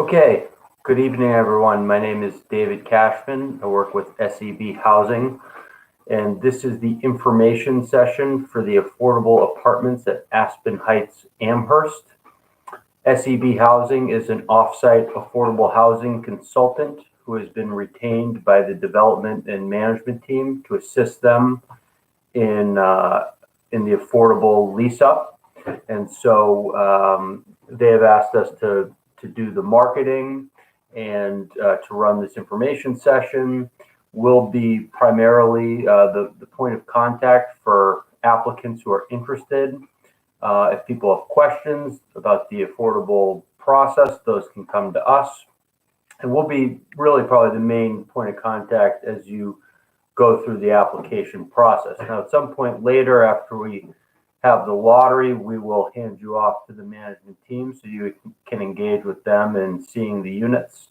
Okay, good evening, everyone. My name is David Cashman. I work with Seb Housing, and this is the information session for the affordable apartments at Aspen Heights, Amherst. Seb Housing is an off-site affordable housing consultant who has been retained by the development and management team to assist them in the affordable lease-up. And so they have asked us to do the marketing and to run this information session. Will be primarily the point of contact for applicants who are interested. If people have questions about the affordable process, those can come to us. And we'll be really probably the main point of contact as you go through the application process. Now, at some point later, after we have the lottery, we will hand you off to the management team so you can engage with them in seeing the units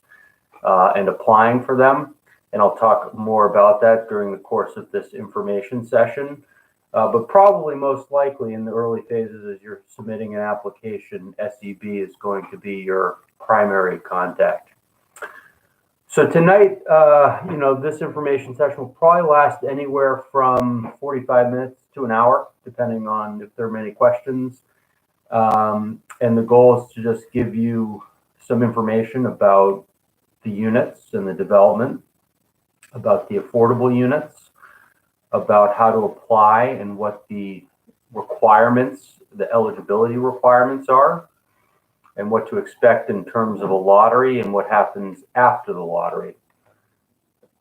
and applying for them. And I'll talk more about that during the course of this information session. But probably most likely in the early phases as you're submitting an application, SEB is going to be your primary contact. So tonight, this information session will probably last anywhere from 45 minutes to an hour, depending on if there are many questions. And the goal is to just give you some information about the units and the development, about the affordable units, about how to apply and what the requirements, the eligibility requirements are, and what to expect in terms of a lottery and what happens after the lottery.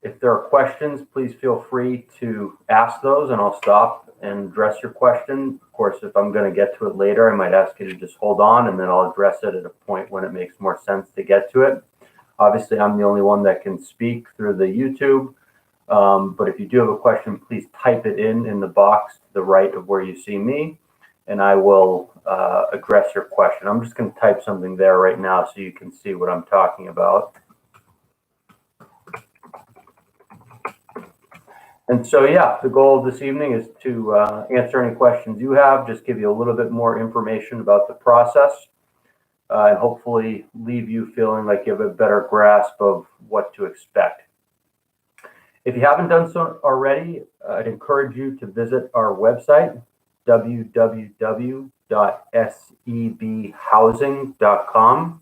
If there are questions, please feel free to ask those and I'll stop and address your question. Of course, if I'm going to get to it later, I might ask you to just hold on and then I'll address it at a point when it makes more sense to get to it. Obviously, I'm the only one that can speak through the YouTube, but if you do have a question, please type it in the box to the right of where you see me, and I will address your question. I'm just going to type something there right now so you can see what I'm talking about. And so, yeah, the goal of this evening is to answer any questions you have, just give you a little bit more information about the process, and hopefully leave you feeling like you have a better grasp of what to expect. If you haven't done so already, I'd encourage you to visit our website, www.sebhousing.com.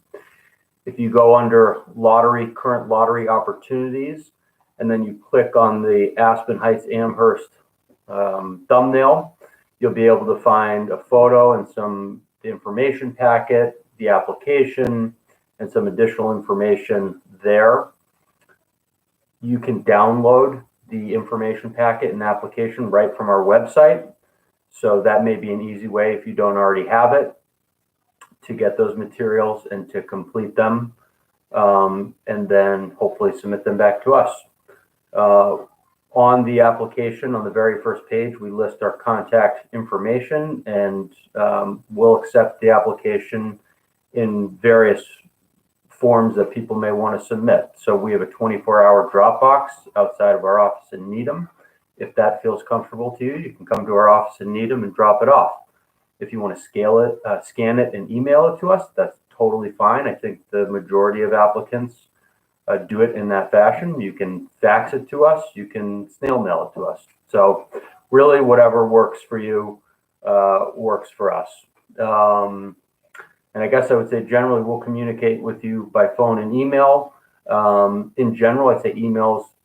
If you go under current lottery opportunities, and then you click on the Aspen Heights Amherst thumbnail, you'll be able to find a photo and the information packet, the application, and some additional information there. You can download the information packet and application right from our website. So that may be an easy way, if you don't already have it, to get those materials and to complete them, and then hopefully submit them back to us. On the application, on the very first page, we list our contact information, and we'll accept the application in various forms that people may want to submit. So we have a 24-hour drop box outside of our office in Needham. If that feels comfortable to you, you can come to our office in Needham and drop it off. If you want to scan it and email it to us, that's totally fine. I think the majority of applicants do it in that fashion. You can fax it to us. You can snail mail it to us. So really whatever works for you works for us. And I guess I would say generally we'll communicate with you by phone and email. In general, I'd say email's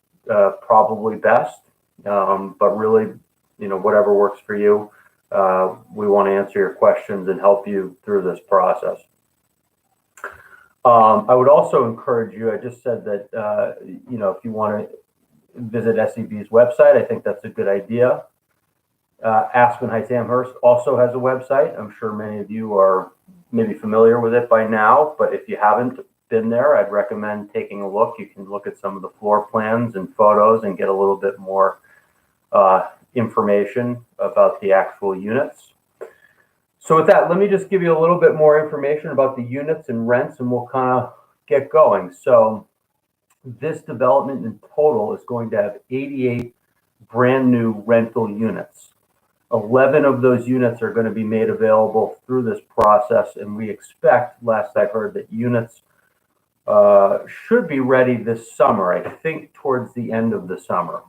probably best, but really, whatever works for you, we want to answer your questions and help you through this process. I would also encourage you, I just said that, if you want to visit SEB's website, I think that's a good idea. Aspen Heights Amherst also has a website. I'm sure many of you are maybe familiar with it by now, but if you haven't been there, I'd recommend taking a look. You can look at some of the floor plans and photos and get a little bit more information about the actual units. So with that, let me just give you a little bit more information about the units and rents, and we'll kind of get going. So this development in total is going to have 88 brand new rental units. 11 of those units are going to be made available through this process, and we expect, last I heard, that units should be ready this summer, I think towards the end of the summer.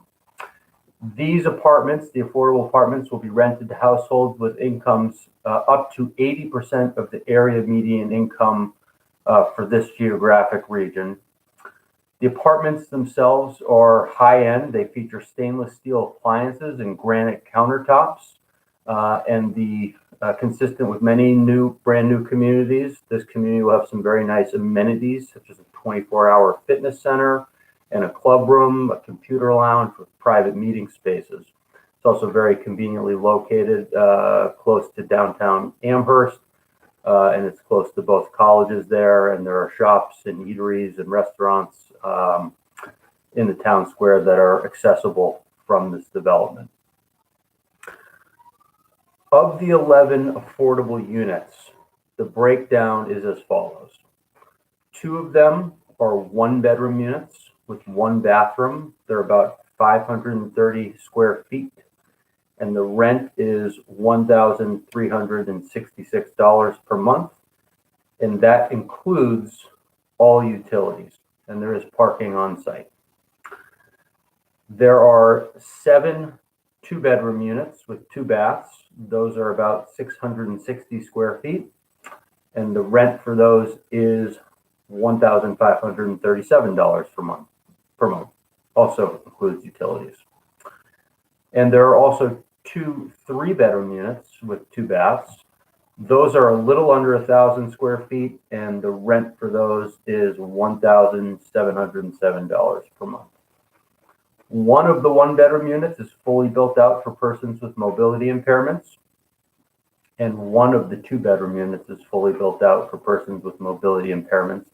These apartments, the affordable apartments, will be rented to households with incomes up to 80% of the area median income for this geographic region. The apartments themselves are high-end. They feature stainless steel appliances and granite countertops, consistent with many brand new communities. This community will have some very nice amenities, such as a 24-hour fitness center and a club room, a computer lounge with private meeting spaces. It's also very conveniently located close to downtown Amherst, and it's close to both colleges there, and there are shops and eateries and restaurants in the town square that are accessible from this development. Of the 11 affordable units, the breakdown is as follows. 2 of them are 1-bedroom units with 1 bathroom. They're about 530 square feet, and the rent is $1,366 per month, and that includes all utilities, and there is parking on site. There are 7 2-bedroom units with 2 baths. Those are about 660 square feet, and the rent for those is $1,537 per month. Also includes utilities. And there are also 2 3-bedroom units with 2 baths. Those are a little under 1,000 square feet, and the rent for those is $1,707 per month. One of the 1-bedroom units is fully built out for persons with mobility impairments, and one of the 2-bedroom units is fully built out for persons with mobility impairments.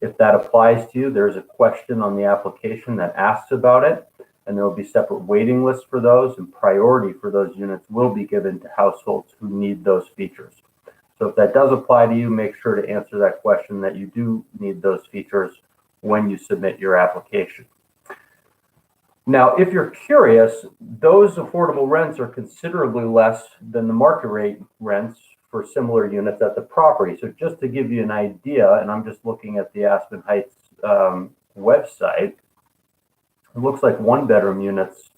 If that applies to you, there's a question on the application that asks about it, and there will be separate waiting lists for those, and priority for those units will be given to households who need those features. So if that does apply to you, make sure to answer that question that you do need those features when you submit your application. Now, if you're curious, those affordable rents are considerably less than the market rate rents for similar units at the property. So just to give you an idea, and I'm just looking at the Aspen Heights website, it looks like 1-bedroom units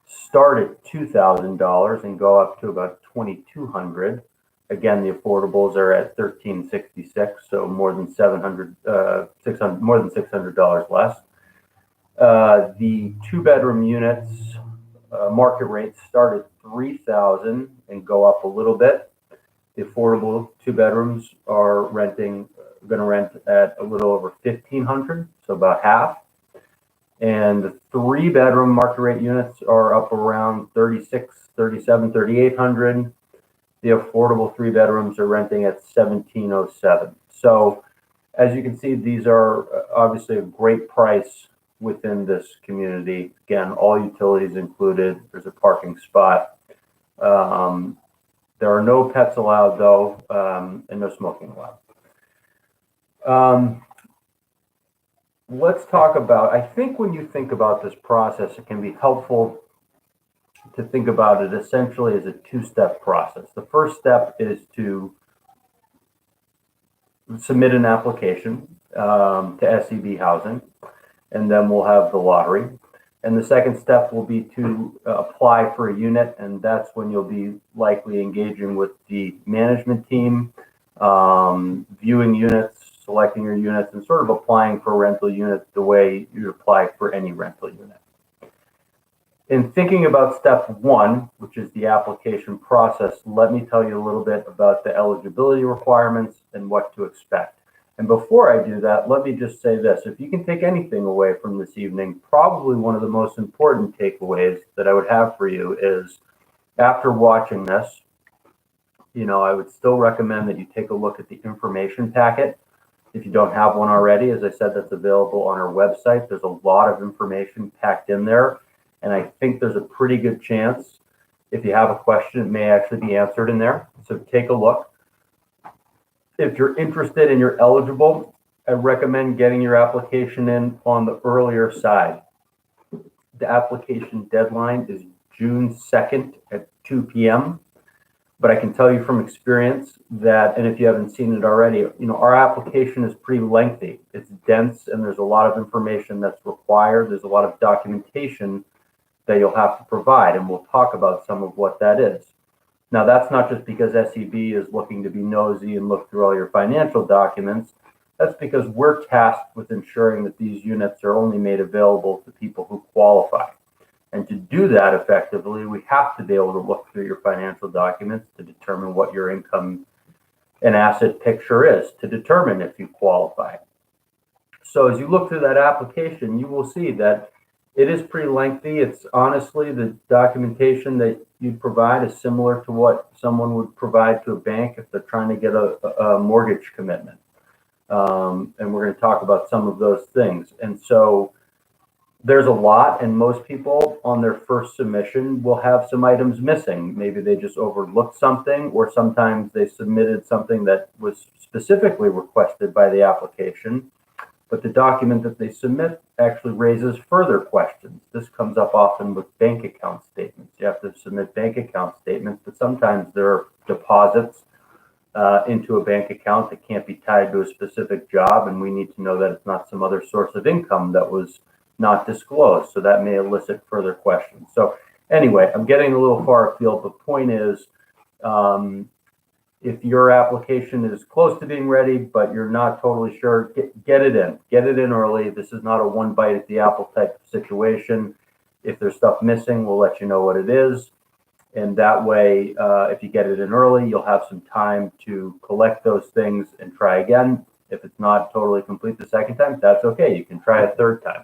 start at $2,000 and go up to about $2,200. Again, the affordables are at $1,366, so more than $600 less. The 2-bedroom units market rates start at $3,000 and go up a little bit. The affordable 2 bedrooms are going to rent at a little over $1,500, so about half. And the 3-bedroom market rate units are up around $3,600, $3,700, $3,800. The affordable 3 bedrooms are renting at $1,707. So as you can see, these are obviously a great price within this community. Again, all utilities included. There's a parking spot. There are no pets allowed, though, and no smoking allowed. Let's talk about, I think when you think about this process, it can be helpful to think about it essentially as a 2-step process. The first step is to submit an application to SEB Housing, and then we'll have the lottery. And the second step will be to apply for a unit, and that's when you'll be likely engaging with the management team, viewing units, selecting your units, and sort of applying for a rental unit the way you apply for any rental unit. In thinking about step 1, which is the application process, let me tell you a little bit about the eligibility requirements and what to expect. And before I do that, let me just say this. If you can take anything away from this evening, probably one of the most important takeaways that I would have for you is, after watching this, I would still recommend that you take a look at the information packet. If you don't have one already, as I said, that's available on our website. There's a lot of information packed in there, and I think there's a pretty good chance, if you have a question, it may actually be answered in there. So take a look. If you're interested and you're eligible, I recommend getting your application in on the earlier side. The application deadline is June 2nd at 2 p.m. But I can tell you from experience that, and if you haven't seen it already, our application is pretty lengthy. It's dense, and there's a lot of information that's required. There's a lot of documentation that you'll have to provide, and we'll talk about some of what that is. Now, that's not just because SEB is looking to be nosy and look through all your financial documents. That's because we're tasked with ensuring that these units are only made available to people who qualify. And to do that effectively, we have to be able to look through your financial documents to determine what your income and asset picture is, to determine if you qualify. So as you look through that application, you will see that it is pretty lengthy. It's honestly, the documentation that you provide is similar to what someone would provide to a bank if they're trying to get a mortgage commitment. And we're going to talk about some of those things. And so there's a lot, and most people on their first submission will have some items missing. Maybe they just overlooked something, or sometimes they submitted something that was specifically requested by the application, but the document that they submit actually raises further questions. This comes up often with bank account statements. You have to submit bank account statements, but sometimes there are deposits into a bank account that can't be tied to a specific job, and we need to know that it's not some other source of income that was not disclosed, so that may elicit further questions. So anyway, I'm getting a little far afield. The point is, if your application is close to being ready, but you're not totally sure, get it in. Get it in early. This is not a one bite at the apple type of situation. If there's stuff missing, we'll let you know what it is. And that way, if you get it in early, you'll have some time to collect those things and try again. If it's not totally complete the second time, that's okay. You can try a third time.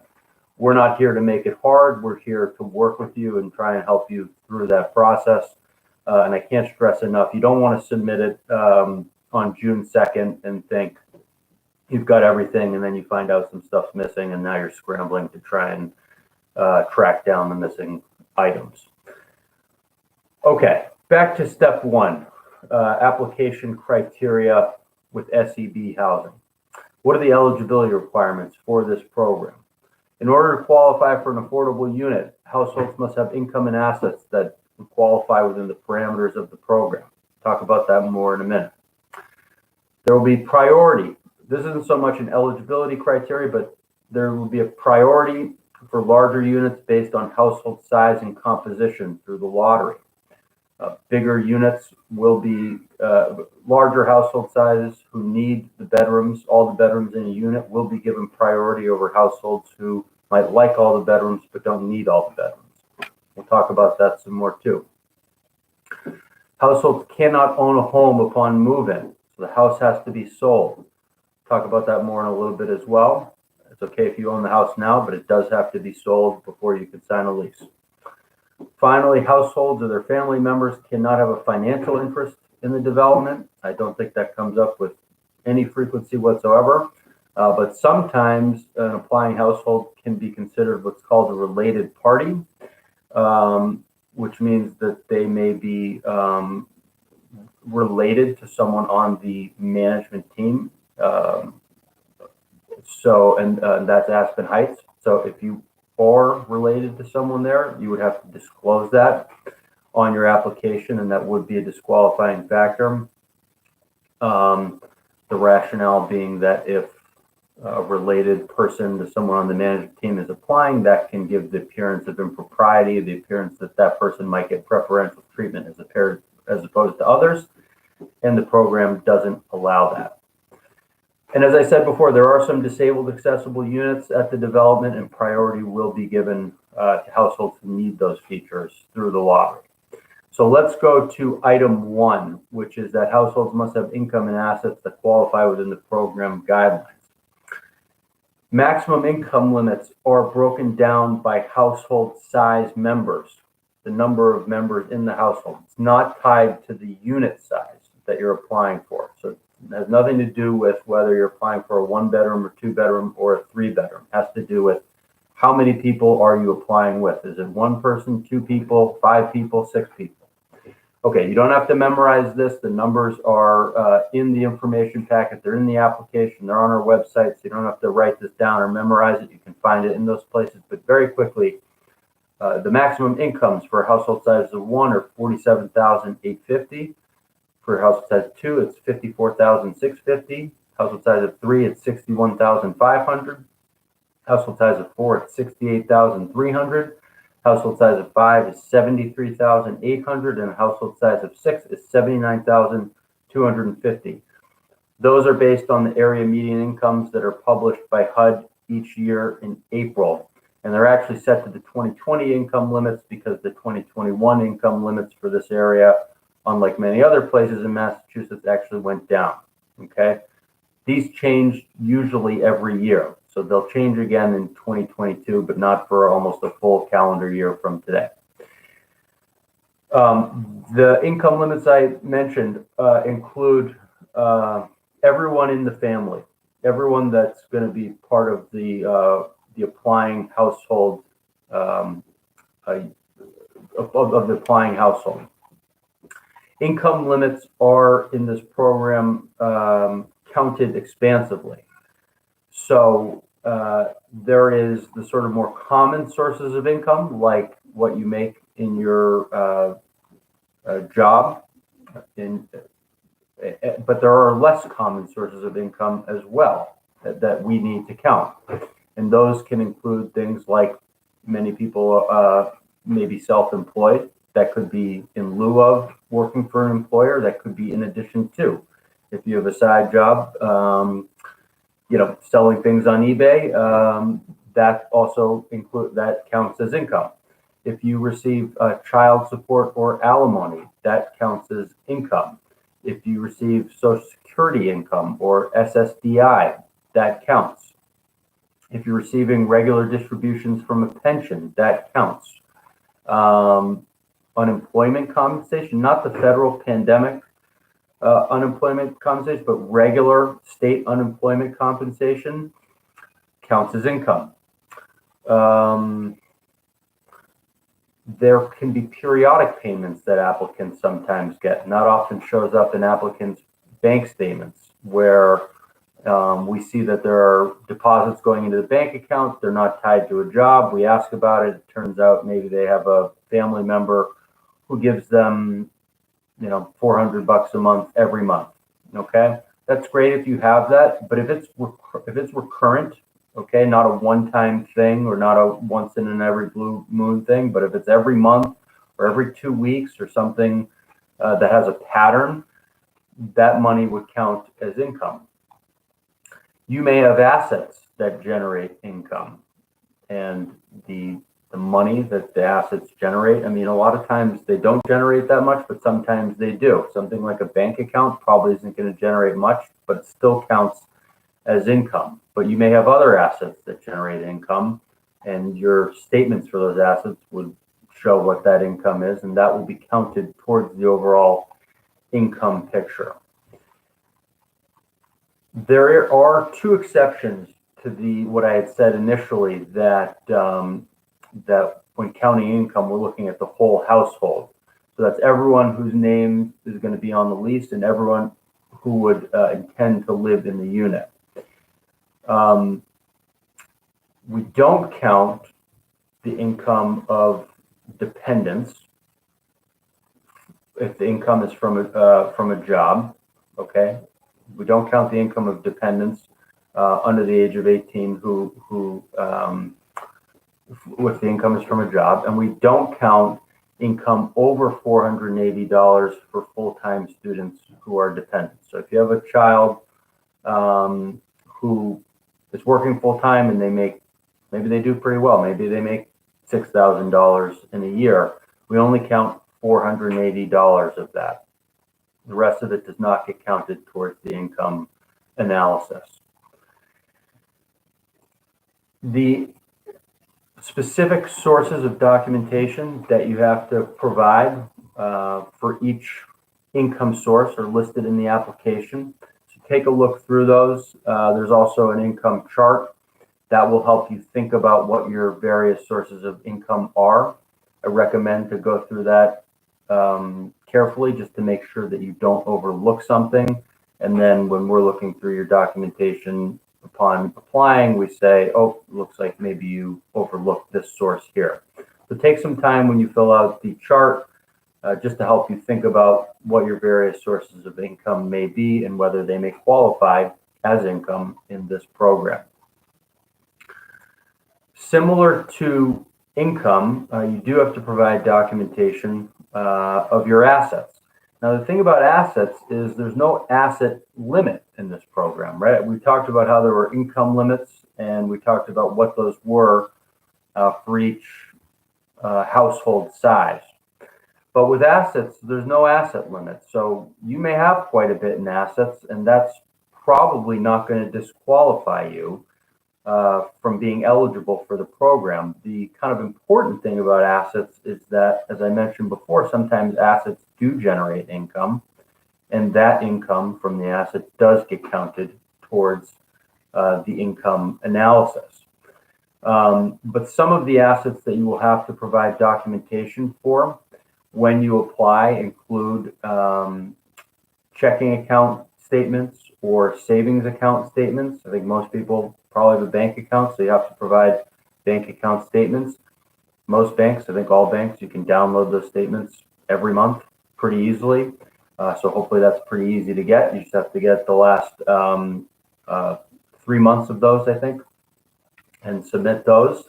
We're not here to make it hard. We're here to work with you and try and help you through that process. And I can't stress enough, you don't want to submit it on June 2nd and think you've got everything, and then you find out some stuff's missing, and now you're scrambling to try and track down the missing items. Okay, back to step one, application criteria with SEB Housing. What are the eligibility requirements for this program? In order to qualify for an affordable unit, households must have income and assets that qualify within the parameters of the program. Talk about that more in a minute. There will be priority. This isn't so much an eligibility criteria, but there will be a priority for larger units based on household size and composition through the lottery. Bigger units will be larger household sizes who need the bedrooms. All the bedrooms in a unit will be given priority over households who might like all the bedrooms but don't need all the bedrooms. We'll talk about that some more too. Households cannot own a home upon move-in, so the house has to be sold. Talk about that more in a little bit as well. It's okay if you own the house now, but it does have to be sold before you can sign a lease. Finally, households or their family members cannot have a financial interest in the development. I don't think that comes up with any frequency whatsoever, but sometimes an applying household can be considered what's called a related party, which means that they may be related to someone on the management team. And that's Aspen Heights. So if you are related to someone there, you would have to disclose that on your application, and that would be a disqualifying factor. The rationale being that if a related person to someone on the management team is applying, that can give the appearance of impropriety, the appearance that that person might get preferential treatment as opposed to others, and the program doesn't allow that. And as I said before, there are some disabled accessible units at the development, and priority will be given to households who need those features through the lottery. So let's go to item one, which is that households must have income and assets that qualify within the program guidelines. Maximum income limits are broken down by household size members, the number of members in the household. It's not tied to the unit size that you're applying for. So it has nothing to do with whether you're applying for a 1-bedroom or 2-bedroom or a 3-bedroom. It has to do with how many people are you applying with. Is it 1 person, 2 people, 5 people, 6 people? Okay, you don't have to memorize this. The numbers are in the information packet. They're in the application. They're on our website, so you don't have to write this down or memorize it. You can find it in those places. But very quickly, the maximum incomes for household sizes of 1 are $47,850. For household size 2, it's $54,650. Household size of 3, it's $61,500. Household size of 4, it's $68,300. Household size of 5 is $73,800, and household size of 6 is $79,250. Those are based on the area median incomes that are published by HUD each year in April. And they're actually set to the 2020 income limits because the 2021 income limits for this area, unlike many other places in Massachusetts, actually went down. Okay. These change usually every year. So they'll change again in 2022, but not for almost a full calendar year from today. The income limits I mentioned include everyone in the family, everyone that's going to be part of the applying household, of the applying household. Income limits are in this program counted expansively. So there is the sort of more common sources of income, like what you make in your job, but there are less common sources of income as well that we need to count. And those can include things like many people may be self-employed. That could be in lieu of working for an employer. That could be in addition to. If you have a side job, selling things on eBay, that also counts as income. If you receive child support or alimony, that counts as income. If you receive Social Security income or SSDI, that counts. If you're receiving regular distributions from a pension, that counts. Unemployment compensation, not the federal pandemic unemployment compensation, but regular state unemployment compensation counts as income. There can be periodic payments that applicants sometimes get, and that often shows up in applicants' bank statements, where we see that there are deposits going into the bank account. They're not tied to a job. We ask about it. It turns out maybe they have a family member who gives them, $400 a month every month. Okay, that's great if you have that, but if it's recurrent, okay, not a one-time thing or not a once in an every blue moon thing, but if it's every month or every 2 weeks or something that has a pattern, that money would count as income. You may have assets that generate income, and the money that the assets generate, a lot of times they don't generate that much, but sometimes they do. Something like a bank account probably isn't going to generate much, but it still counts as income. But you may have other assets that generate income, and your statements for those assets would show what that income is, and that will be counted towards the overall income picture. There are two exceptions to what I had said initially, that when counting income, we're looking at the whole household. So that's everyone whose name is going to be on the lease and everyone who would intend to live in the unit. We don't count the income of dependents if the income is from a job. Okay, we don't count the income of dependents under the age of 18 who if the income is from a job, and we don't count income over $480 for full-time students who are dependents. So if you have a child who is working full-time and maybe they do pretty well, maybe they make $6,000 in a year, we only count $480 of that. The rest of it does not get counted towards the income analysis. The specific sources of documentation that you have to provide for each income source are listed in the application. So take a look through those. There's also an income chart that will help you think about what your various sources of income are. I recommend to go through that carefully just to make sure that you don't overlook something. And then when we're looking through your documentation upon applying, we say, oh, looks like maybe you overlooked this source here. So take some time when you fill out the chart just to help you think about what your various sources of income may be and whether they may qualify as income in this program. Similar to income, you do have to provide documentation of your assets. Now, the thing about assets is there's no asset limit in this program, right? We talked about how there were income limits, and we talked about what those were for each household size. But with assets, there's no asset limit. So you may have quite a bit in assets, and that's probably not going to disqualify you from being eligible for the program. The kind of important thing about assets is that, as I mentioned before, sometimes assets do generate income, and that income from the asset does get counted towards the income analysis. But some of the assets that you will have to provide documentation for when you apply include checking account statements or savings account statements. I think most people probably have a bank account, so you have to provide bank account statements. Most banks, I think all banks, you can download those statements every month pretty easily. So hopefully that's pretty easy to get. You just have to get the last 3 months of those, I think, and submit those.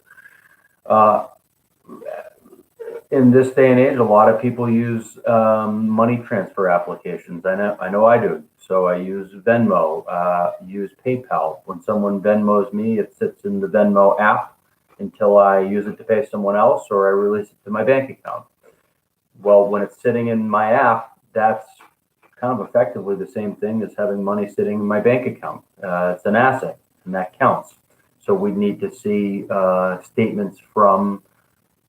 In this day and age, a lot of people use money transfer applications. I know I do. So I use Venmo, use PayPal. When someone Venmos me, it sits in the Venmo app until I use it to pay someone else or I release it to my bank account. Well, when it's sitting in my app, that's kind of effectively the same thing as having money sitting in my bank account. It's an asset, and that counts. So we need to see statements from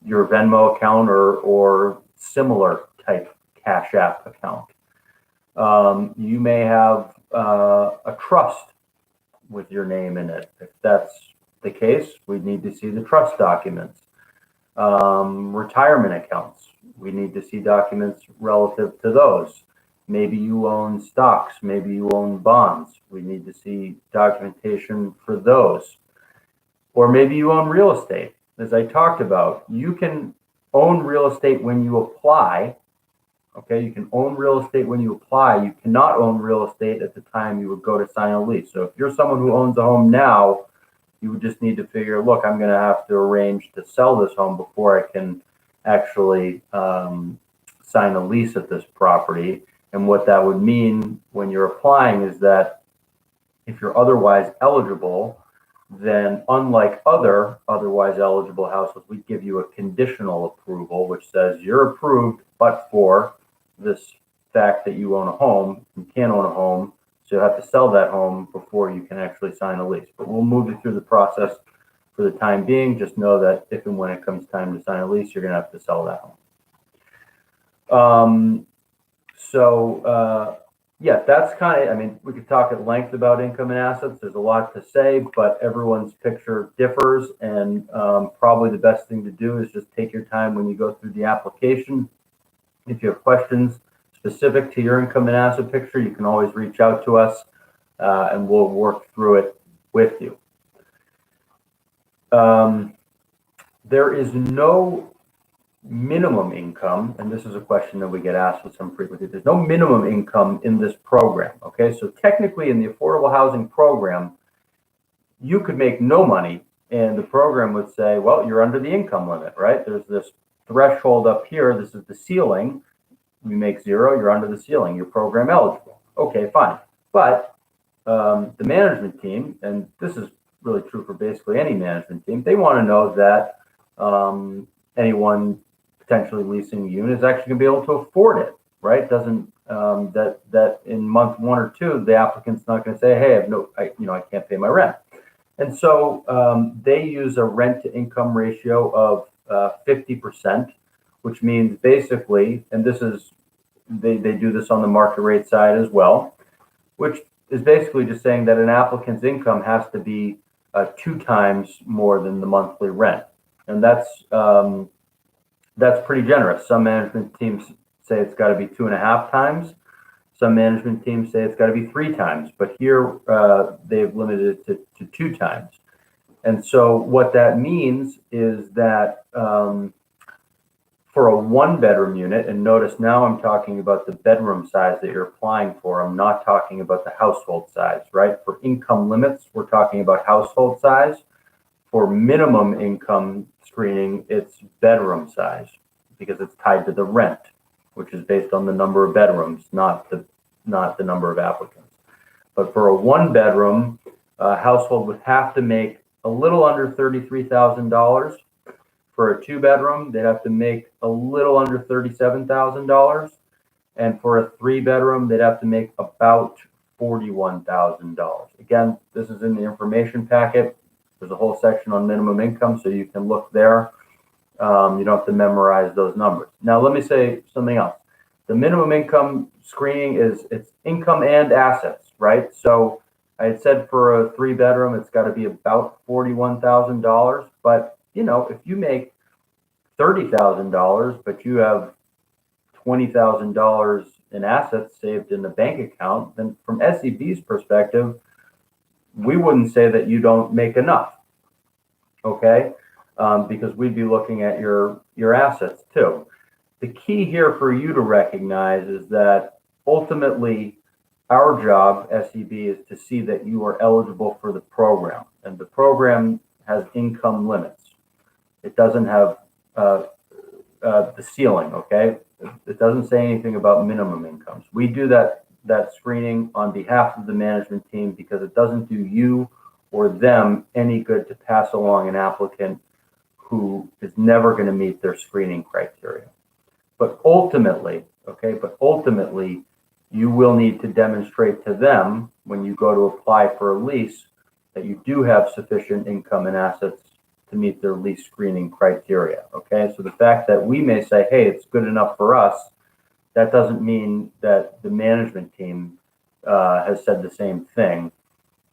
your Venmo account or similar type Cash App account. You may have a trust with your name in it. If that's the case, we need to see the trust documents. Retirement accounts, we need to see documents relative to those. Maybe you own stocks, maybe you own bonds. We need to see documentation for those. Or maybe you own real estate. As I talked about, you can own real estate when you apply. Okay, you can own real estate when you apply. You cannot own real estate at the time you would go to sign a lease. So if you're someone who owns a home now, you would just need to figure, look, I'm going to have to arrange to sell this home before I can actually sign a lease at this property. And what that would mean when you're applying is that if you're otherwise eligible, then unlike otherwise eligible households, we give you a conditional approval, which says you're approved, but for this fact that you own a home, you can't own a home, so you have to sell that home before you can actually sign a lease. But we'll move you through the process for the time being. Just know that if and when it comes time to sign a lease, you're going to have to sell that home. Yeah, that's kind of, I mean, we could talk at length about income and assets. There's a lot to say, but everyone's picture differs. And probably the best thing to do is just take your time when you go through the application. If you have questions specific to your income and asset picture, you can always reach out to us and we'll work through it with you. There is no minimum income, and this is a question that we get asked with some frequency. There's no minimum income in this program. Okay, so technically in the affordable housing program, you could make no money and the program would say, well, you're under the income limit, right? There's this threshold up here. This is the ceiling. You make zero, you're under the ceiling. You're program eligible. Okay, fine. But the management team, and this is really true for basically any management team, they want to know that anyone potentially leasing a unit is actually going to be able to afford it, right? Doesn't that in month 1 or 2, the applicant's not going to say, hey, I can't pay my rent. And so they use a rent to income ratio of 50%, which means basically, and this is, they do this on the market rate side as well, which is basically just saying that an applicant's income has to be 2 times more than the monthly rent. And that's pretty generous. Some management teams say it's got to be 2.5 times. Some management teams say it's got to be 3 times. But here they've limited it to 2 times. And so what that means is that for For a one-bedroom unit, and notice now I'm talking about the bedroom size that you're applying for. I'm not talking about the household size, right? For income limits, we're talking about household size. For minimum income screening, it's bedroom size because it's tied to the rent, which is based on the number of bedrooms, not the number of applicants. But for a one-bedroom, household would have to make a little under $33,000. For a two-bedroom, they'd have to make a little under $37,000. And for a three-bedroom, they'd have to make about $41,000. Again, this is in the information packet. There's a whole section on minimum income, so you can look there. You don't have to memorize those numbers. Now, let me say something else. The minimum income screening it's income and assets, right? So I had said for a three-bedroom, it's got to be about $41,000. But if you make $30,000, but you have $20,000 in assets saved in the bank account, then from SEB's perspective, we wouldn't say that you don't make enough, okay? Because we'd be looking at your assets too. The key here for you to recognize is that ultimately our job, SEB, is to see that you are eligible for the program, and the program has income limits. It doesn't have the ceiling, okay? It doesn't say anything about minimum incomes. We do that screening on behalf of the management team because it doesn't do you or them any good to pass along an applicant who is never going to meet their screening criteria. But ultimately, you will need to demonstrate to them when you go to apply for a lease that you do have sufficient income and assets to meet their lease screening criteria, okay? So the fact that we may say, hey, it's good enough for us, that doesn't mean that the management team has said the same thing.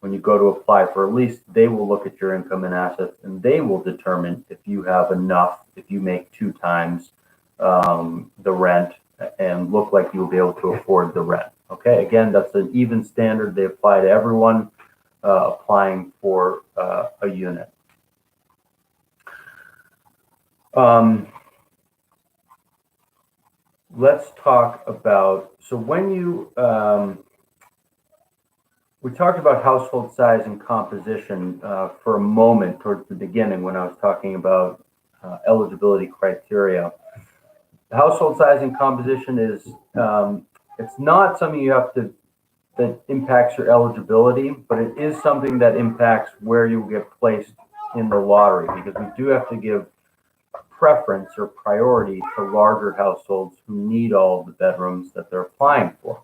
When you go to apply for a lease, they will look at your income and assets, and they will determine if you have enough, if you make 2 times the rent and look like you'll be able to afford the rent, okay? Again, that's an even standard. They apply to everyone applying for a unit. Let's talk about, so when you, we talked about household size and composition for a moment towards the beginning when I was talking about eligibility criteria. The household size and composition is, it's not something you have to, that impacts your eligibility, but it is something that impacts where you will get placed in the lottery, because we do have to give preference or priority to larger households who need all of the bedrooms that they're applying for.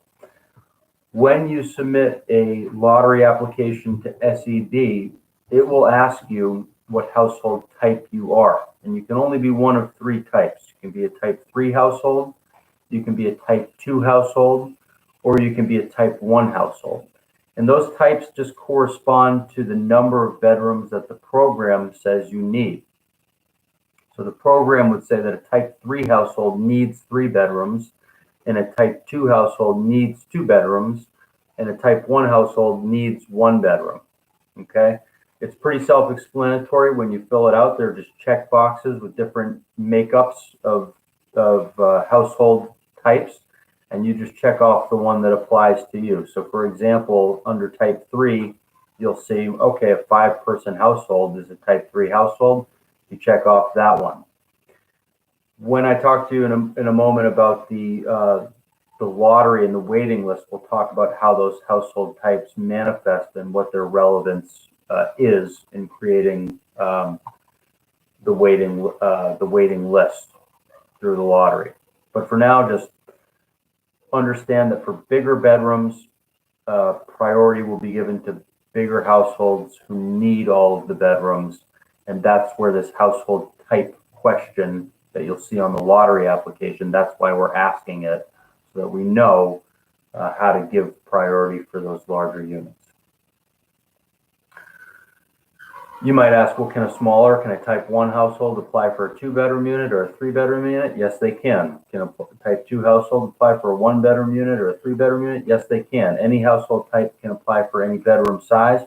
When you submit a lottery application to SEB, it will ask you what household type you are, and you can only be one of 3 types. You can be a type 3 household, you can be a type 2 household, or you can be a type 1 household. And those types just correspond to the number of bedrooms that the program says you need. So the program would say that a type 3 household needs 3 bedrooms, and a type 2 household needs 2 bedrooms, and a type 1 household needs 1 bedroom, okay? It's pretty self-explanatory. When you fill it out, they're just check boxes with different makeups of household types, and you just check off the one that applies to you. So for example, under type 3, you'll see, okay, a 5-person household is a type 3 household. You check off that one. When I talk to you in a moment about the lottery and the waiting list, we'll talk about how those household types manifest and what their relevance is in creating the waiting list through the lottery. But for now, just understand that for bigger bedrooms, priority will be given to bigger households who need all of the bedrooms. And that's where this household type question that you'll see on the lottery application, that's why we're asking it, so that we know how to give priority for those larger units. You might ask, well, can a type 1 household apply for a 2-bedroom unit or a 3-bedroom unit? Yes, they can. Can a type 2 household apply for a 1-bedroom unit or a 3-bedroom unit? Yes, they can. Any household type can apply for any bedroom size.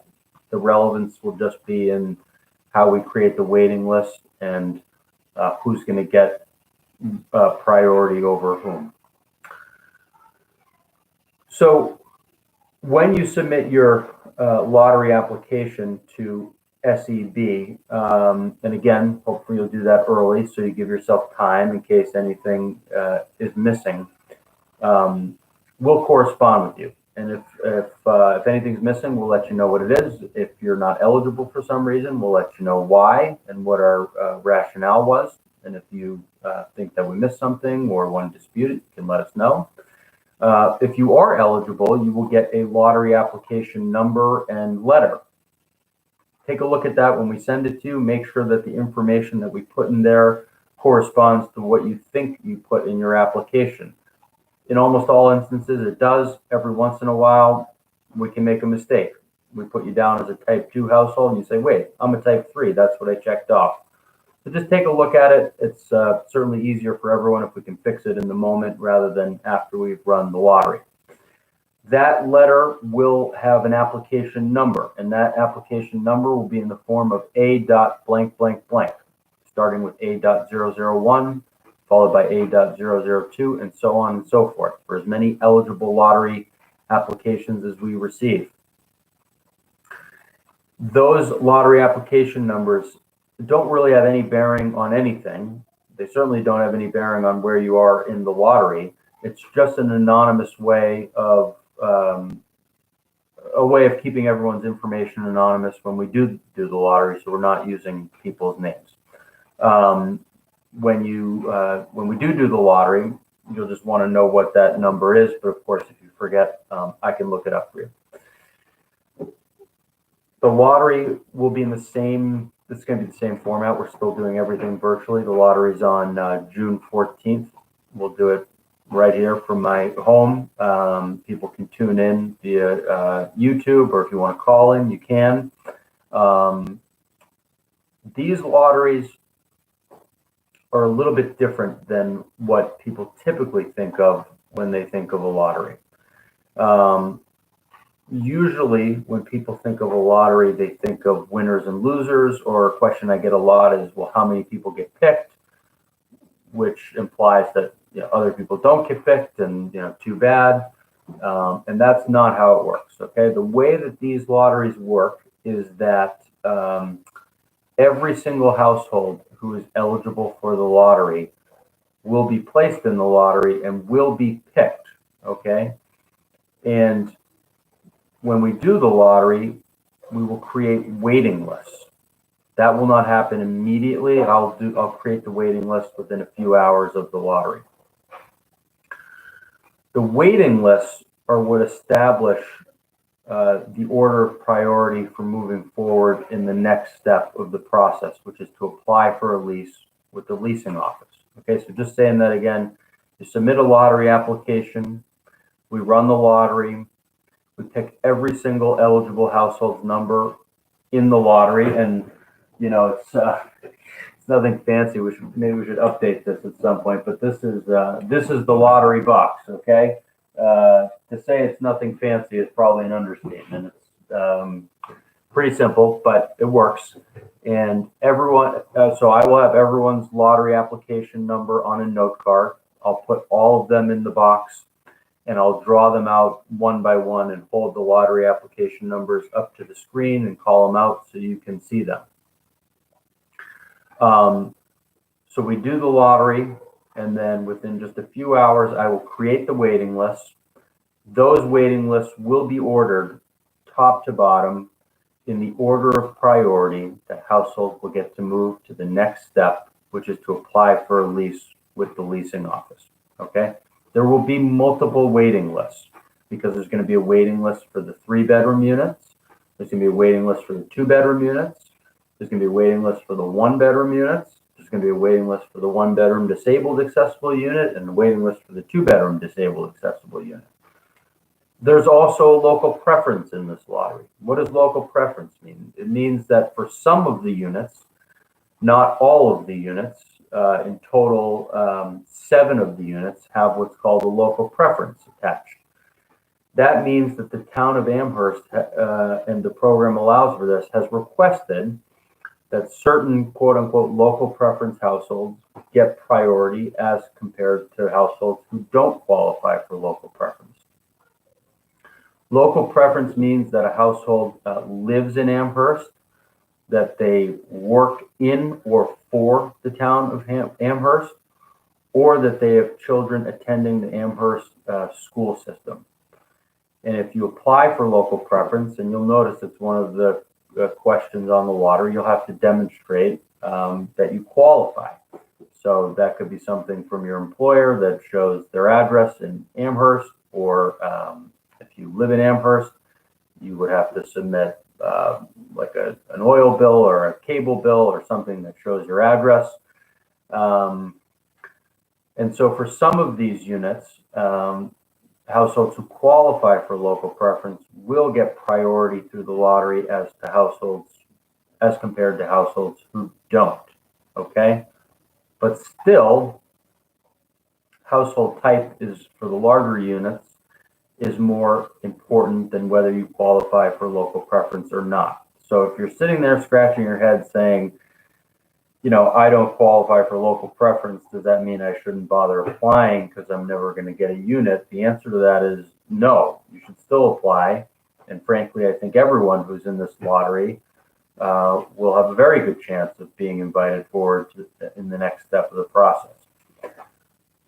The relevance will just be in how we create the waiting list and who's going to get, priority over whom. So when you submit your lottery application to SEB, and again, hopefully you'll do that early so you give yourself time in case anything is missing, we'll correspond with you. And if anything's missing, we'll let you know what it is. If you're not eligible for some reason, we'll let you know why and what our rationale was. And if you think that we missed something or want to dispute it, you can let us know. If you are eligible, you will get a lottery application number and letter. Take a look at that when we send it to you. Make sure that the information that we put in there corresponds to what you think you put in your application. In almost all instances, it does. Every once in a while, we can make a mistake. We put you down as a type 2 household, and you say, wait, I'm a type 3. That's what I checked off. So just take a look at it. It's certainly easier for everyone if we can fix it in the moment rather than after we've run the lottery. That letter will have an application number, and that application number will be in the form of A.blank blank blank, starting with A.001, followed by A.002, and so on and so forth, for as many eligible lottery applications as we receive. Those lottery application numbers don't really have any bearing on anything. They certainly don't have any bearing on where you are in the lottery. It's just an anonymous way of keeping everyone's information anonymous when we do the lottery, so we're not using people's names. When we do the lottery, you'll just want to know what that number is. But of course, if you forget, I can look it up for you. The lottery will be in the same. It's going to be the same format. We're still doing everything virtually. The lottery's on June 14th. We'll do it right here from my home. People can tune in via YouTube, or if you want to call in, you can. These lotteries are a little bit different than what people typically think of when they think of a lottery. Usually when people think of a lottery, they think of winners and losers, or a question I get a lot is, well, how many people get picked? Which implies that other people don't get picked, and too bad. And that's not how it works. Okay, the way that these lotteries work is that every single household who is eligible for the lottery will be placed in the lottery and will be picked. Okay, and when we do the lottery, we will create waiting lists. That will not happen immediately. I'll create the waiting list within a few hours of the lottery. The waiting lists are what establish the order of priority for moving forward in the next step of the process, which is to apply for a lease with the leasing office. Okay, so just saying that again, you submit a lottery application, we run the lottery, we pick every single eligible household's number in the lottery, and it's nothing fancy. Maybe we should update this at some point, but this is the lottery box. Okay, to say it's nothing fancy is probably an understatement. It's pretty simple, but it works. And everyone, so I will have everyone's lottery application number on a note card. I'll put all of them in the box, and I'll draw them out one by one and hold the lottery application numbers up to the screen and call them out so you can see them. So we do the lottery, and then within just a few hours, I will create the waiting list. Those waiting lists will be ordered top to bottom in the order of priority. The household will get to move to the next step, which is to apply for a lease with the leasing office. Okay? There will be multiple waiting lists because there's going to be a waiting list for the 3-bedroom units. There's going to be a waiting list for the 2-bedroom units. There's going to be a waiting list for the 1-bedroom units. There's going to be a waiting list for the 1-bedroom disabled accessible unit, and a waiting list for the 2-bedroom disabled accessible unit. There's also a local preference in this lottery. What does local preference mean? It means that for some of the units, not all of the units, in total 7 of the units have what's called a local preference attached. That means that the town of Amherst, and the program allows for this, has requested that certain quote unquote local preference households get priority as compared to households who don't qualify for local preference. Local preference means that a household lives in Amherst, that they work in or for the town of Amherst, or that they have children attending the Amherst school system. And if you apply for local preference, and you'll notice it's one of the questions on the water, you'll have to demonstrate that you qualify. So that could be something from your employer that shows their address in Amherst, or if you live in Amherst, you would have to submit like an oil bill or a cable bill or something that shows your address. And so for some of these units, households who qualify for local preference will get priority through the lottery as compared to households who don't, okay? But still, household type is, for the larger units, is more important than whether you qualify for local preference or not. So if you're sitting there scratching your head saying, you know, I don't qualify for local preference, does that mean I shouldn't bother applying because I'm never going to get a unit? The answer to that is no, you should still apply. And frankly, I think everyone who's in this lottery will have a very good chance of being invited forward in the next step of the process.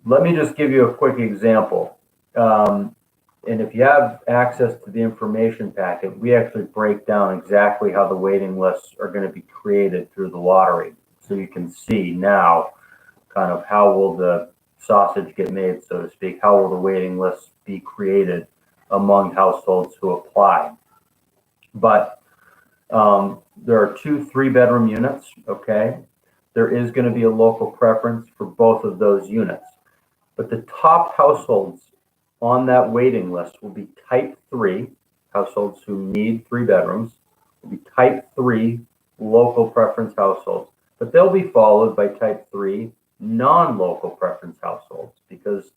Let me just give you a quick example. And if you have access to the information packet, we actually break down exactly how the waiting lists are going to be created through the lottery. So you can see now kind of how will the sausage get made, so to speak, how will the waiting lists be created among households who apply. But there are 2 3-bedroom units, okay? There is going to be a local preference for both of those units. But the top households on that waiting list will be type 3, households who need 3 bedrooms, will be type 3 local preference households. But they'll be followed by type 3 non-local preference households, because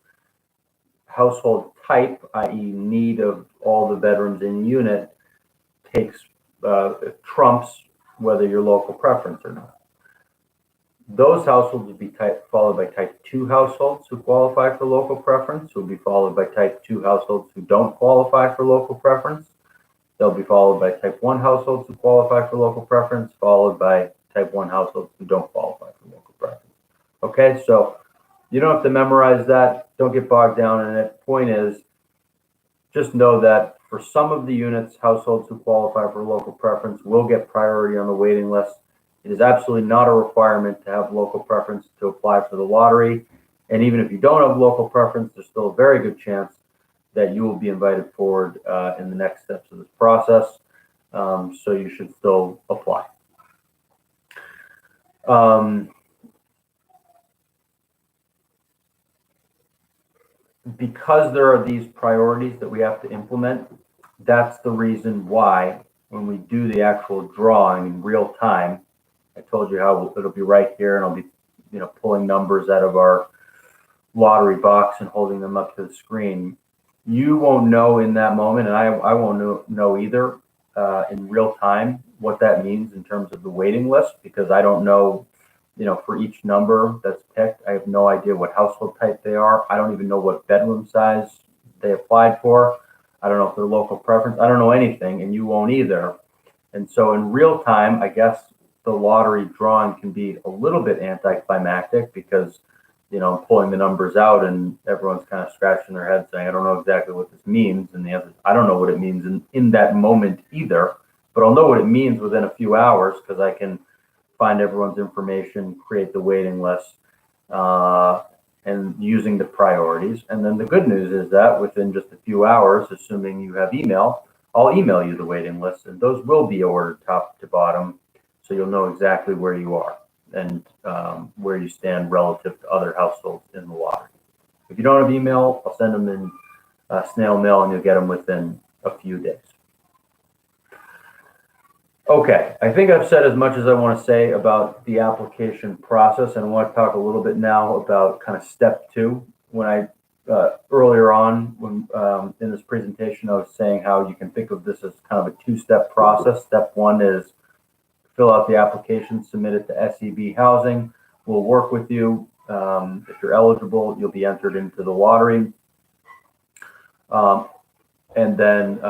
household type, i.e. need of all the bedrooms in unit, trumps whether you're local preference or not. Those households will be followed by type 2 households who qualify for local preference, who will be followed by type 2 households who don't qualify for local preference. They'll be followed by type 1 households who qualify for local preference, followed by type 1 households who don't qualify for local preference. Okay, so you don't have to memorize that. Don't get bogged down in it. Point is, just know that for some of the units, households who qualify for local preference will get priority on the waiting list. It is absolutely not a requirement to have local preference to apply for the lottery. And even if you don't have local preference, there's still a very good chance that you will be invited forward in the next steps of this process. So you should still apply. Because there are these priorities that we have to implement, that's the reason why when we do the actual drawing in real time, I told you how it'll be right here, and I'll be, pulling numbers out of our lottery box and holding them up to the screen. You won't know in that moment, and I won't know either in real time what that means in terms of the waiting list, because I don't know, for each number that's picked, I have no idea what household type they are. I don't even know what bedroom size they applied for. I don't know if they're local preference. I don't know anything, and you won't either. And so in real time, I guess the lottery drawing can be a little bit anticlimactic, because I'm pulling the numbers out and everyone's kind of scratching their head saying, I don't know exactly what this means. And the answer is, I don't know what it means in that moment either, but I'll know what it means within a few hours, because I can find everyone's information, create the waiting list, and using the priorities. And then the good news is that within just a few hours, assuming you have email, I'll email you the waiting list, and those will be ordered top to bottom, so you'll know exactly where you are and where you stand relative to other households in the lottery. If you don't have email, I'll send them in snail mail, and you'll get them within a few days. Okay, I think I've said as much as I want to say about the application process, and I want to talk a little bit now about kind of step 2. When I earlier on, when in this presentation, I was saying how you can think of this as kind of a 2-step process. Step 1 is fill out the application, submit it to SEB Housing. We'll work with you. If you're eligible, you'll be entered into the lottery. And then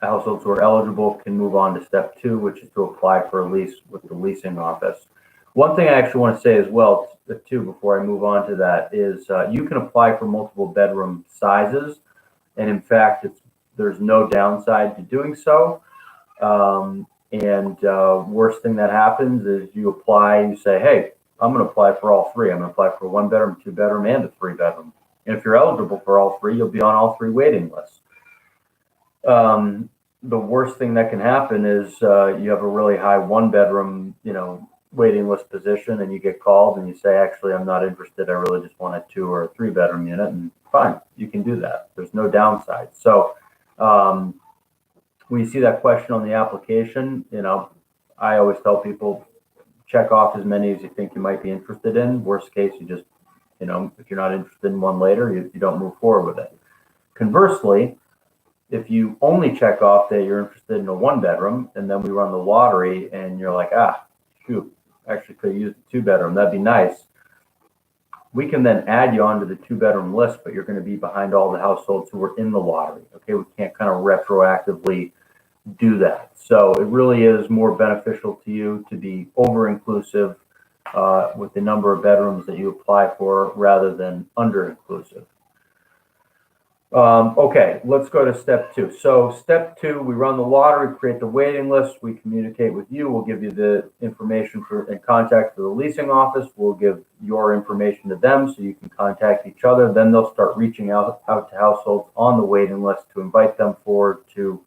households who are eligible can move on to step 2, which is to apply for a lease with the leasing office. One thing I actually want to say as well, too, before I move on to that, is you can apply for multiple bedroom sizes. And in fact, there's no downside to doing so. Worst thing that happens is you apply, you say, hey, I'm going to apply for all 3. I'm going to apply for a 1-bedroom, 2-bedroom, and a 3-bedroom. And if you're eligible for all 3, you'll be on all 3 waiting lists. The worst thing that can happen is you have a really high 1-bedroom, waiting list position, and you get called and you say, actually, I'm not interested. I really just want a 2 or a 3-bedroom unit. And fine, you can do that. There's no downside. So when you see that question on the application, I always tell people, check off as many as you think you might be interested in. Worst case, you just, if you're not interested in one later, you don't move forward with it. Conversely, if you only check off that you're interested in a 1-bedroom, and then we run the lottery and you're like, shoot, actually could have used a 2-bedroom, that'd be nice. We can then add you onto the 2-bedroom list, but you're going to be behind all the households who were in the lottery. Okay, we can't kind of retroactively do that. So it really is more beneficial to you to be over-inclusive with the number of bedrooms that you apply for rather than under-inclusive. Okay, let's go to step 2. So step 2, we run the lottery, create the waiting list. We communicate with you. We'll give you the information and contact for the leasing office. We'll give your information to them so you can contact each other. Then they'll start reaching out to households on the waiting list to invite them forward to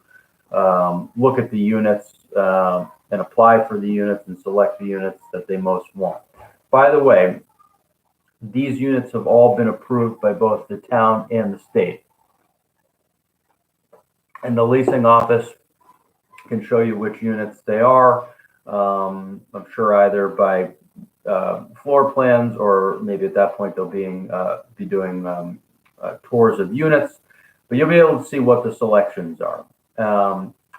look at the units and apply for the units and select the units that they most want. By the way, these units have all been approved by both the town and the state. And the leasing office can show you which units they are. I'm sure either by floor plans, or maybe at that point they'll be doing tours of units. But you'll be able to see what the selections are.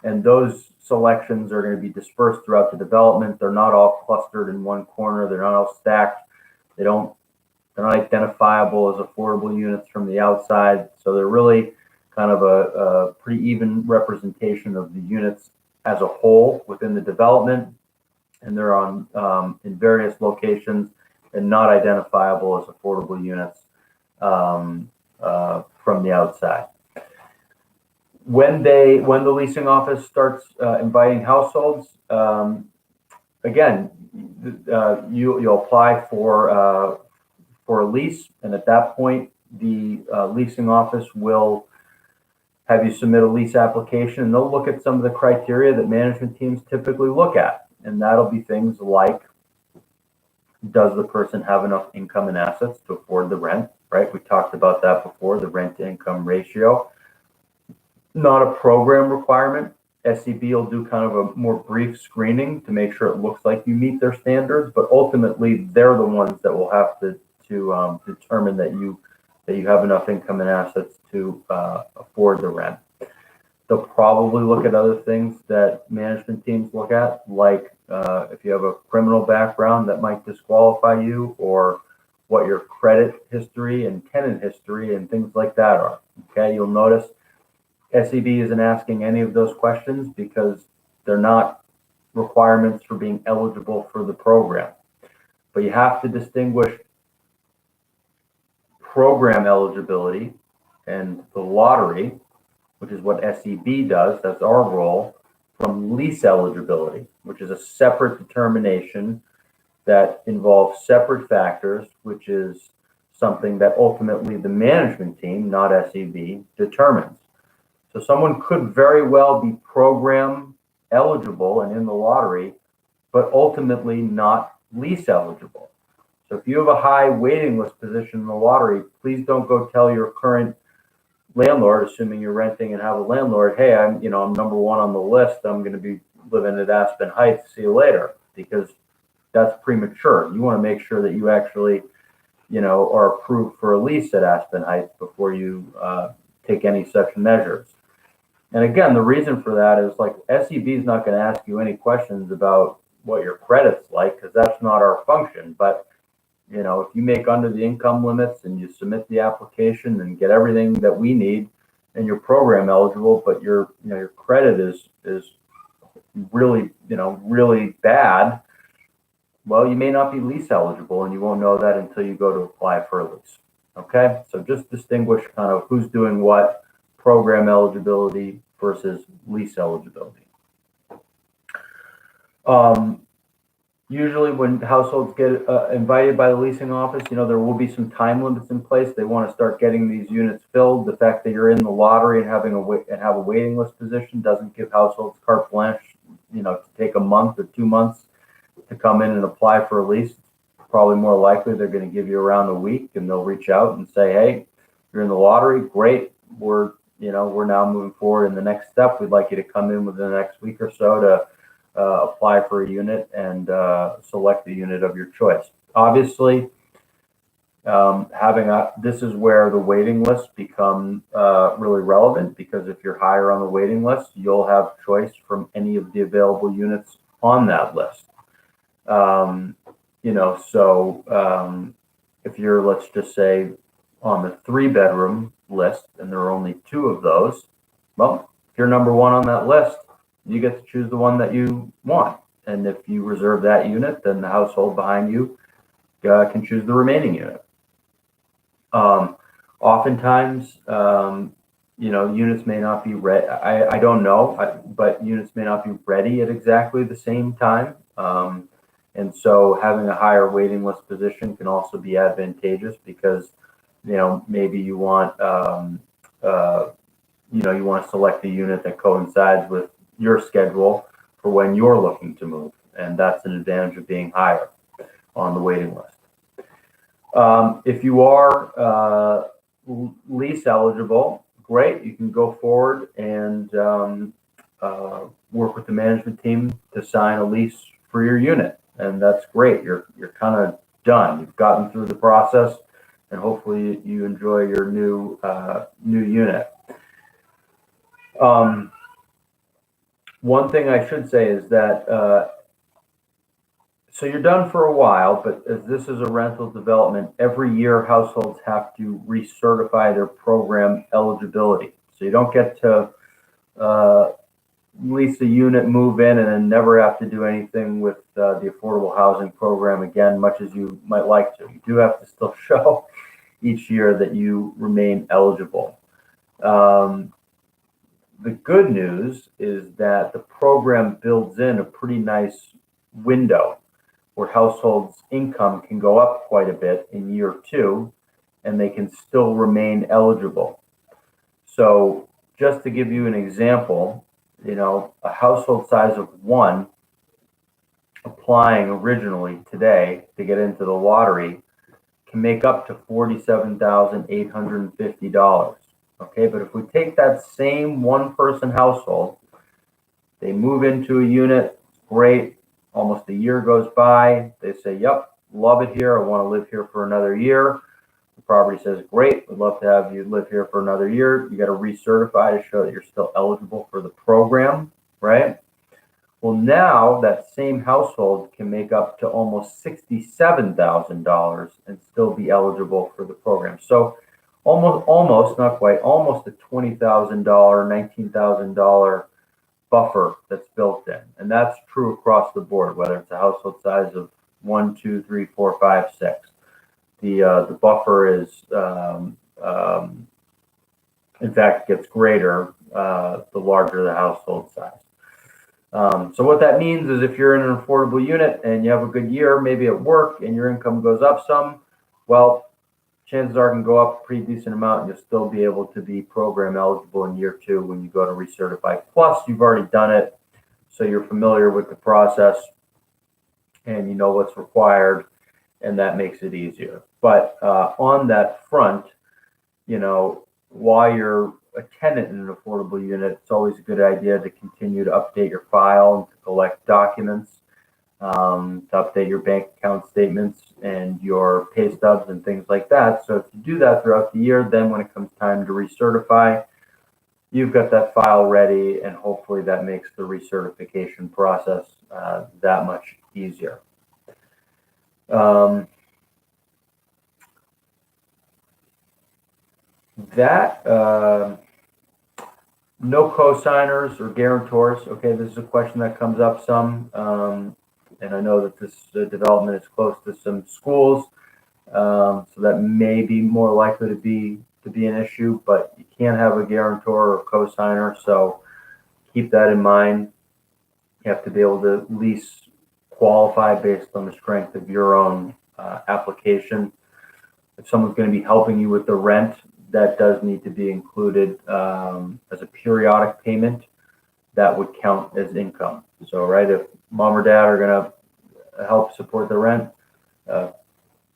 And those selections are going to be dispersed throughout the development. They're not all clustered in one corner. They're not all stacked. They're not identifiable as affordable units from the outside. So they're really kind of a pretty even representation of the units as a whole within the development. And they're on in various locations and not identifiable as affordable units from the outside. When the leasing office starts inviting households, again, you'll apply for a lease, and at that point, the leasing office will have you submit a lease application, and they'll look at some of the criteria that management teams typically look at, and that'll be things like, does the person have enough income and assets to afford the rent? Right? We talked about that before, the rent-to-income ratio. Not a program requirement. SEB will do kind of a more brief screening to make sure it looks like you meet their standards, but ultimately they're the ones that will have to determine that you have enough income and assets to afford the rent. They'll probably look at other things that management teams look at, like if you have a criminal background that might disqualify you, or what your credit history and tenant history and things like that are. Okay, you'll notice SEB isn't asking any of those questions because they're not requirements for being eligible for the program. But you have to distinguish program eligibility and the lottery, which is what SEB does, that's our role, from lease eligibility, which is a separate determination that involves separate factors, which is something that ultimately the management team, not SEB, determines. So someone could very well be program eligible and in the lottery, but ultimately not lease eligible. So if you have a high waiting list position in the lottery, please don't go tell your current landlord, assuming you're renting and have a landlord, hey, I'm number 1 on the list. I'm going to be living at Aspen Heights. See you later, because that's premature. You want to make sure that you actually, are approved for a lease at Aspen Heights before you take any such measures. And again, the reason for that is, like, SEB is not going to ask you any questions about, what your credit's like, because that's not our function. But if you make under the income limits and you submit the application and get everything that we need, and you're program eligible, but your credit is really really bad, well, you may not be lease eligible, and you won't know that until you go to apply for a lease. Okay, so just distinguish kind of who's doing what, program eligibility versus lease eligibility. Usually when households get invited by the leasing office, there will be some time limits in place. They want to start getting these units filled. The fact that you're in the lottery and have a waiting list position doesn't give households carte blanche, to take a month or 2 months to come in and apply for a lease. Probably more likely they're going to give you around a week, and they'll reach out and say, hey, you're in the lottery, great. We're now moving forward in the next step. We'd like you to come in within the next week or so to apply for a unit and select the unit of your choice. Obviously, this is where the waiting list become really relevant, because if you're higher on the waiting list, you'll have choice from any of the available units on that list. If you're, let's just say, on the 3-bedroom list and there are only 2 of those, well, if you're number 1 on that list, you get to choose the one that you want. And if you reserve that unit, then the household behind you can choose the remaining unit. Oftentimes, units may not be ready. I don't know, but units may not be ready at exactly the same time. And so having a higher waiting list position can also be advantageous, because, maybe you want, you want to select a unit that coincides with your schedule for when you're looking to move. And that's an advantage of being higher on the waiting list. If you are lease eligible, great. You can go forward and work with the management team to sign a lease for your unit. And that's great. You're kind of done. You've gotten through the process, and hopefully you enjoy your new unit. One thing I should say is that so you're done for a while, but as this is a rental development, every year households have to recertify their program eligibility. So you don't get to lease a unit, move in, and then never have to do anything with the affordable housing program again, much as you might like to. You do have to still show each year that you remain eligible. The good news is that the program builds in a pretty nice window where households' income can go up quite a bit in year 2, and they can still remain eligible. So just to give you an example, a household size of 1 applying originally today to get into the lottery can make up to $47,850. Okay, but if we take that same 1-person household, they move into a unit, great, almost a year goes by, they say, yep, love it here, I want to live here for another year. The property says, great, we'd love to have you live here for another year. You got to recertify to show that you're still eligible for the program, right? Well, now that same household can make up to almost $67,000 and still be eligible for the program. So almost, not quite, almost a $20,000, $19,000 buffer that's built in. And that's true across the board, whether it's a household size of 1, 2, 3, 4, 5, 6. The buffer is, in fact, gets greater the larger the household size. So what that means is if you're in an affordable unit and you have a good year, maybe at work, and your income goes up some, well, chances are it can go up a pretty decent amount, and you'll still be able to be program eligible in year 2 when you go to recertify. Plus, you've already done it, so you're familiar with the process and you know what's required, and that makes it easier. But on that front, while you're a tenant in an affordable unit, it's always a good idea to continue to update your file and to collect documents, to update your bank account statements and your pay stubs and things like that. So if you do that throughout the year, then when it comes time to recertify, you've got that file ready, and hopefully that makes the recertification process that much easier. No co-signers or guarantors. Okay, this is a question that comes up some, and I know that this development is close to some schools, so that may be more likely to be an issue. But you can't have a guarantor or co-signer, so keep that in mind. You have to be able to at least qualify based on the strength of your own application. If someone's going to be helping you with the rent, that does need to be included as a periodic payment. That would count as income. So, right, if mom or dad are going to help support the rent,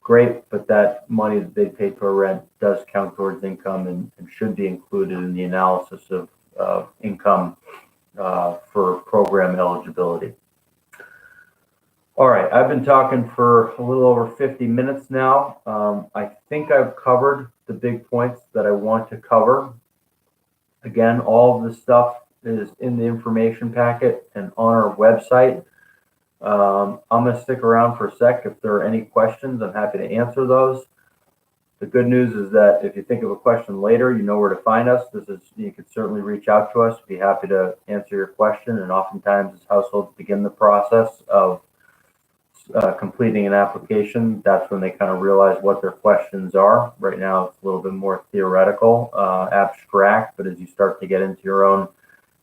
great, but that money that they paid for rent does count towards income and should be included in the analysis of income for program eligibility. All right, I've been talking for a little over 50 minutes now. I think I've covered the big points that I want to cover. Again, all of this stuff is in the information packet and on our website. I'm going to stick around for a sec. If there are any questions, I'm happy to answer those. The good news is that if you think of a question later, you know where to find us. You can certainly reach out to us. Be happy to answer your question. And oftentimes, as households begin the process of completing an application, that's when they kind of realize what their questions are. Right now, it's a little bit more theoretical, abstract, but as you start to get into your own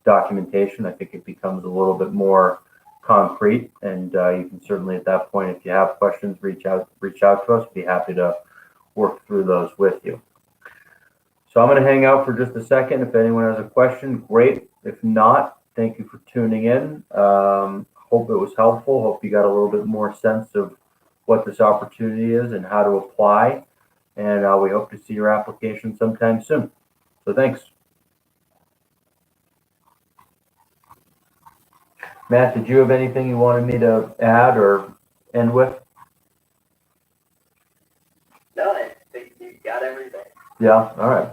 documentation, I think it becomes a little bit more concrete. And you can certainly, at that point, if you have questions, reach out to us. Be happy to work through those with you. So I'm going to hang out for just a second. If anyone has a question, great. If not, thank you for tuning in. Hope it was helpful. Hope you got a little bit more sense of what this opportunity is and how to apply. And we hope to see your application sometime soon. So thanks. Matt, did you have anything you wanted me to add or end with? No, I think you got everything. Yeah, all right.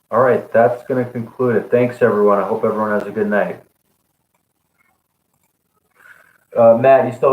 All right, that's going to conclude it. Thanks, everyone. I hope everyone has a good night. Matt, you still